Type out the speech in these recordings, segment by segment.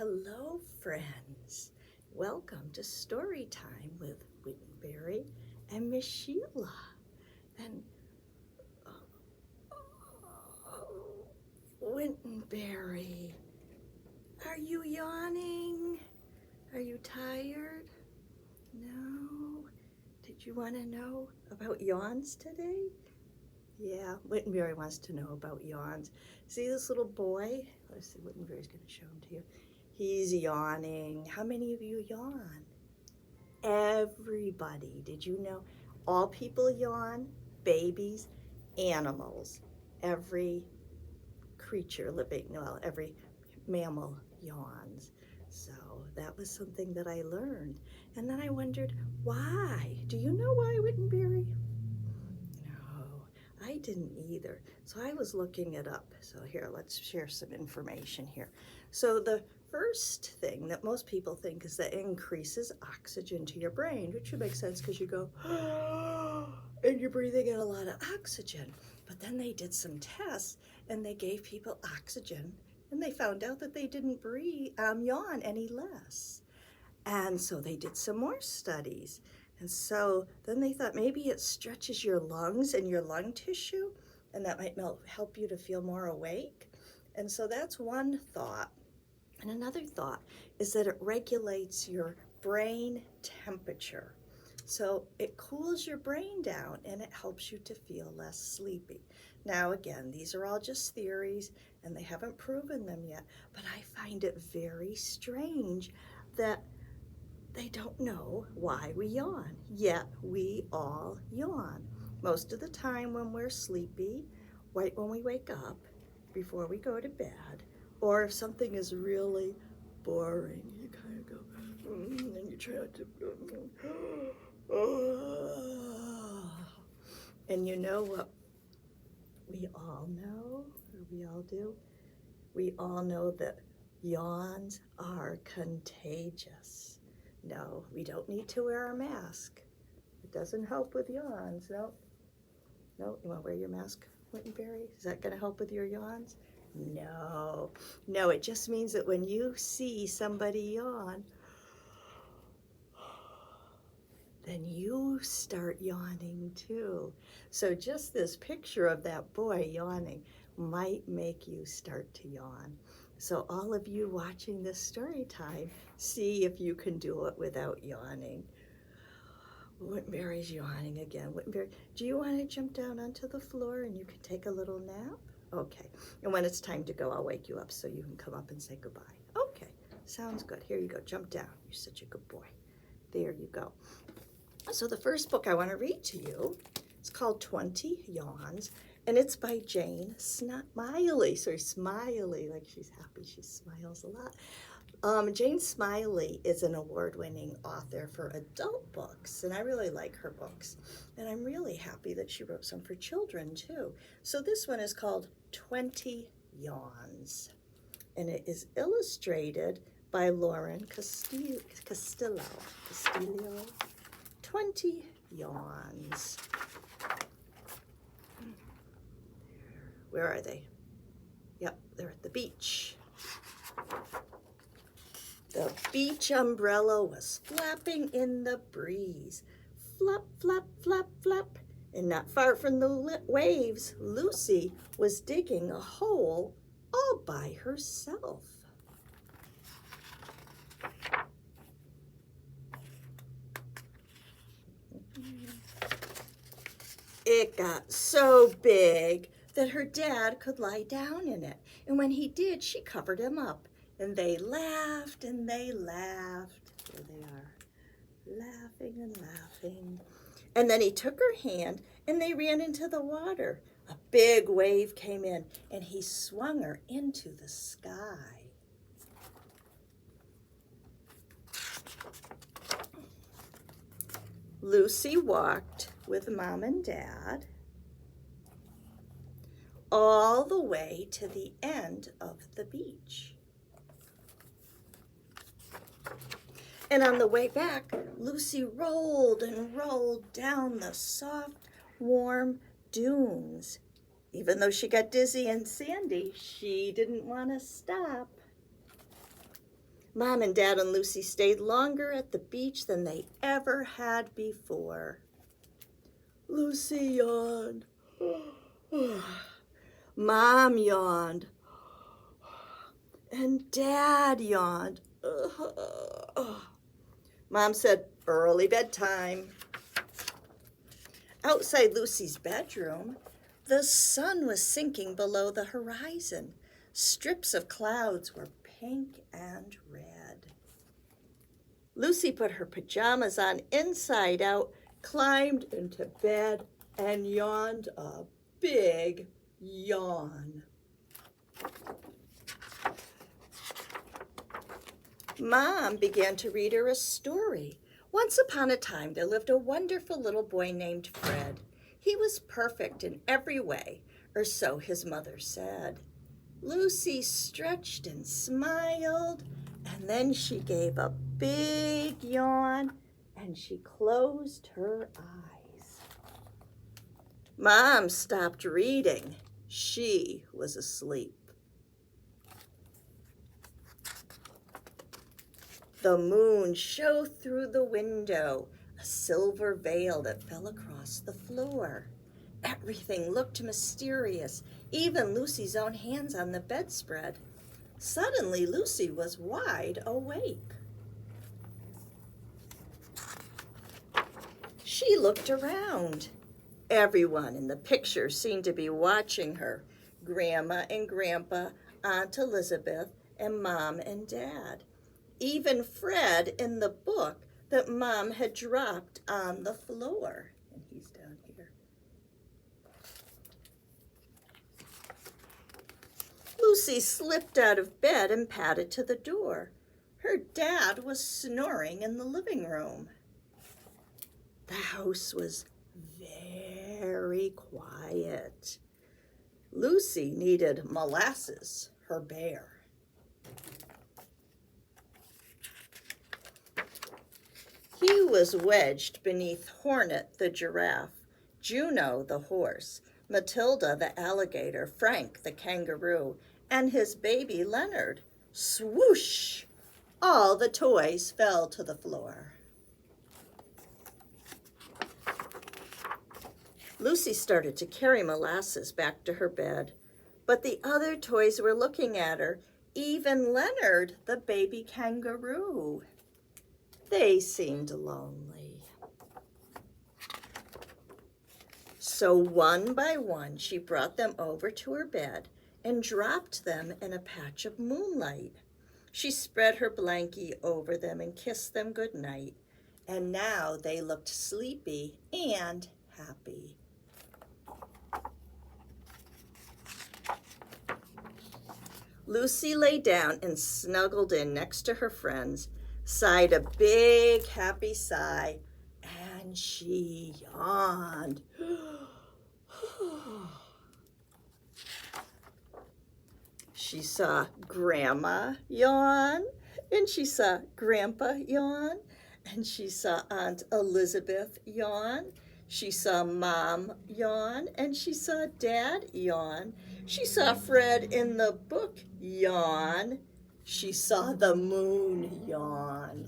Hello, friends. Welcome to Storytime with Wintonbury and Miss Sheila. And Wintonbury, are you yawning? Are you tired? No? Did you want to know about yawns today? Yeah, Wintonbury wants to know about yawns. See this little boy? Let's see, Wintonbury's going to show him to you. He's yawning. How many of you yawn? Everybody. Did you know? All people yawn, babies, animals. Every creature living, well, every mammal yawns. So that was something that I learned. And then I wondered, why? Do you know why, Wintonbury? I didn't either. So I was looking it up. So here, let's share some information here. So the first thing that most people think is that it increases oxygen to your brain, which should make sense because you go, and you're breathing in a lot of oxygen. But then they did some tests and they gave people oxygen and they found out that they didn't yawn any less. And so they did some more studies. And so then they thought maybe it stretches your lungs and your lung tissue, and that might help you to feel more awake. And so that's one thought. And another thought is that it regulates your brain temperature. So it cools your brain down and it helps you to feel less sleepy. Now, again, these are all just theories and they haven't proven them yet, but I find it very strange that they don't know why we yawn, yet we all yawn. Most of the time when we're sleepy, right when we wake up, before we go to bed, or if something is really boring, you kind of go, and you try not to, and you know what we all know, or we all do? We all know that yawns are contagious. No, we don't need to wear a mask. It doesn't help with yawns. No. No, you want to wear your mask, Wintonbury? Is that going to help with your yawns? No. No, it just means that when you see somebody yawn, then you start yawning too. So just this picture of that boy yawning might make you start to yawn. So all of you watching this story time, see if you can do it without yawning. Wintonbury's yawning again. Wintonbury, do you want to jump down onto the floor and you can take a little nap? Okay. And when it's time to go, I'll wake you up so you can come up and say goodbye. Okay. Sounds good. Here you go. Jump down. You're such a good boy. There you go. So the first book I want to read to you is called 20 Yawns. And it's by Jane Smiley. Sorry, Smiley, like she's happy. She smiles a lot. Jane Smiley is an award-winning author for adult books, and I really like her books. And I'm really happy that she wrote some for children, too. So this one is called 20 Yawns, and it is illustrated by Lauren Castillo. 20 Yawns. Where are they? Yep, they're at the beach. The beach umbrella was flapping in the breeze. Flap, flap, flap, flap. And not far from the waves, Lucy was digging a hole all by herself. It got so big that her dad could lie down in it. And when he did, she covered him up. And they laughed and they laughed. There they are, laughing and laughing. And then he took her hand and they ran into the water. A big wave came in and he swung her into the sky. Lucy walked with Mom and Dad all the way to the end of the beach. And on the way back, Lucy rolled and rolled down the soft, warm dunes. Even though she got dizzy and sandy, she didn't want to stop. Mom and Dad and Lucy stayed longer at the beach than they ever had before. Lucy yawned. Mom yawned. And Dad yawned. Mom said, early bedtime. Outside Lucy's bedroom, the sun was sinking below the horizon. Strips of clouds were pink and red. Lucy put her pajamas on inside out, climbed into bed, and yawned a big yawn. Mom began to read her a story. Once upon a time, there lived a wonderful little boy named Fred. He was perfect in every way, or so his mother said. Lucy stretched and smiled, and then she gave a big yawn, and she closed her eyes. Mom stopped reading. She was asleep. The moon shone through the window, a silver veil that fell across the floor. Everything looked mysterious, even Lucy's own hands on the bedspread. Suddenly, Lucy was wide awake. She looked around. Everyone in the picture seemed to be watching her. Grandma and Grandpa, Aunt Elizabeth, and Mom and Dad. Even Fred in the book that Mom had dropped on the floor. And he's down here. Lucy slipped out of bed and padded to the door. Her dad was snoring in the living room. The house was very quiet. Lucy needed Molasses, her bear. He was wedged beneath Hornet the giraffe, Juno the horse, Matilda the alligator, Frank the kangaroo, and his baby Leonard. Swoosh! All the toys fell to the floor. Lucy started to carry Molasses back to her bed, but the other toys were looking at her, even Leonard the baby kangaroo. They seemed lonely. So one by one, she brought them over to her bed and dropped them in a patch of moonlight. She spread her blankie over them and kissed them goodnight. And now they looked sleepy and happy. Lucy lay down and snuggled in next to her friends, sighed a big happy sigh, and she yawned. She saw Grandma yawn, and she saw Grandpa yawn, and she saw Aunt Elizabeth yawn. She saw Mom yawn, and she saw Dad yawn. She saw Fred in the book yawn. She saw the moon yawn.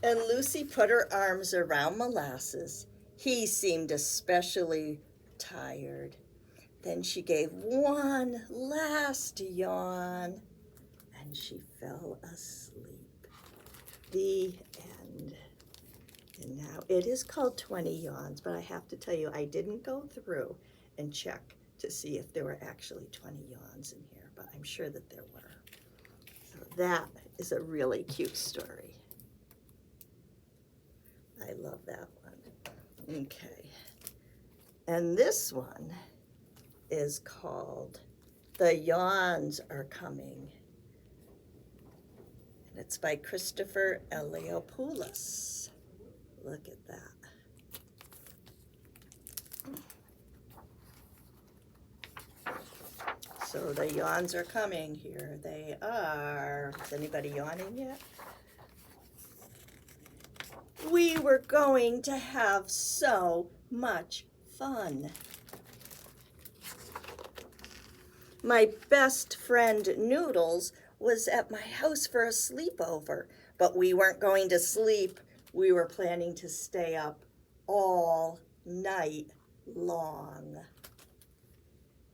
And Lucy put her arms around Molasses. He seemed especially tired. Then she gave one last yawn, and she fell asleep. The end. And now it is called 20 Yawns, but I have to tell you, I didn't go through and check to see if there were actually 20 yawns in here, but I'm sure that there were. So that is a really cute story. I love that one. Okay. And this one is called The Yawns Are Coming. And it's by Christopher Eliopoulos. Look at that. So the yawns are coming. Here they are. Is anybody yawning yet? We were going to have so much fun. My best friend Noodles was at my house for a sleepover, but we weren't going to sleep. We were planning to stay up all night long.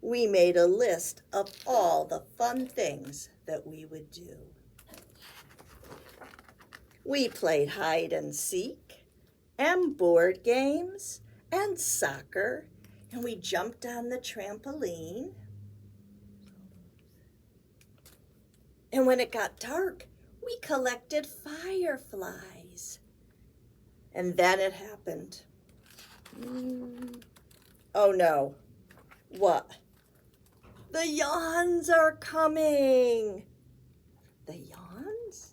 We made a list of all the fun things that we would do. We played hide and seek, and board games, and soccer, and we jumped on the trampoline. And when it got dark, we collected fireflies. And then it happened. Oh no. What? The yawns are coming. The yawns?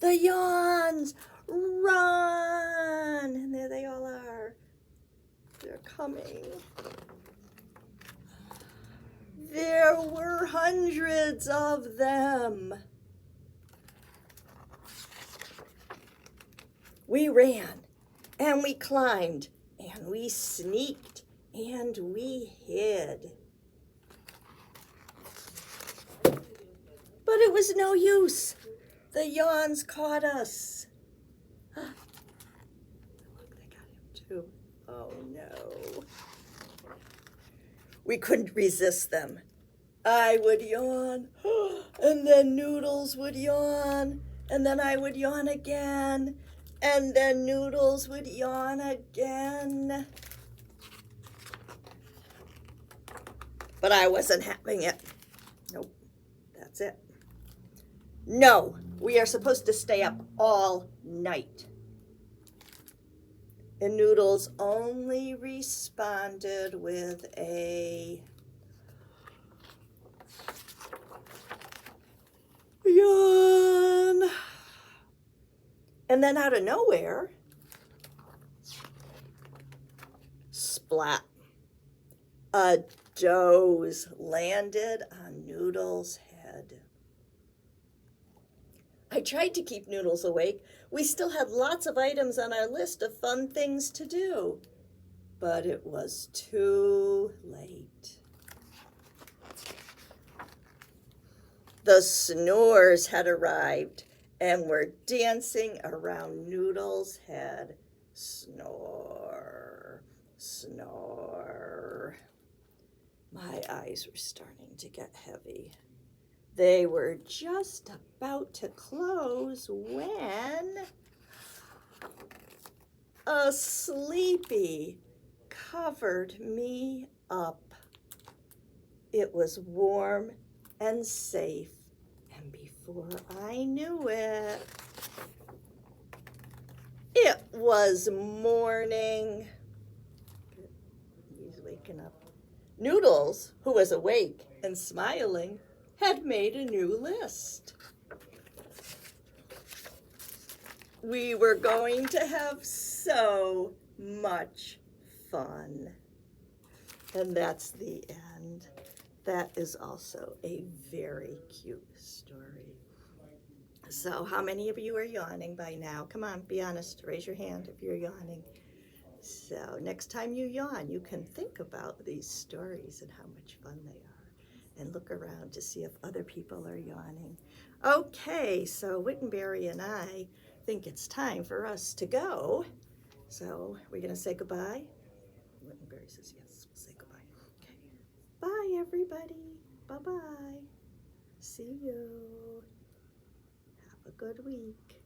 The yawns! Run! And there they all are. They're coming. There were hundreds of them. We ran, and we climbed, and we sneaked, and we hid. But it was no use. The yawns caught us. Look, they got him too. Oh no. We couldn't resist them. I would yawn, and then Noodles would yawn, and then I would yawn again, and then Noodles would yawn again. But I wasn't having it. Nope, that's it. No, we are supposed to stay up all night. And Noodles only responded with a yawn. And then out of nowhere, splat, a doze landed on Noodles' head. I tried to keep Noodles awake. We still had lots of items on our list of fun things to do, but it was too late. The snores had arrived and were dancing around Noodles' head. Snore, snore. My eyes were starting to get heavy. They were just about to close when a sleepy covered me up. It was warm and safe, and before I knew it, it was morning. He's waking up. Noodles, who was awake and smiling, had made a new list. We were going to have so much fun. And that's the end. That is also a very cute story. So how many of you are yawning by now? Come on, be honest. Raise your hand if you're yawning. So next time you yawn, you can think about these stories and how much fun they are. And look around to see if other people are yawning. Okay, so Wintonbury and I think it's time for us to go. So we're going to say goodbye. Wintonbury says yes, we'll say goodbye. Okay. Bye, everybody. Bye-bye. See you. Have a good week.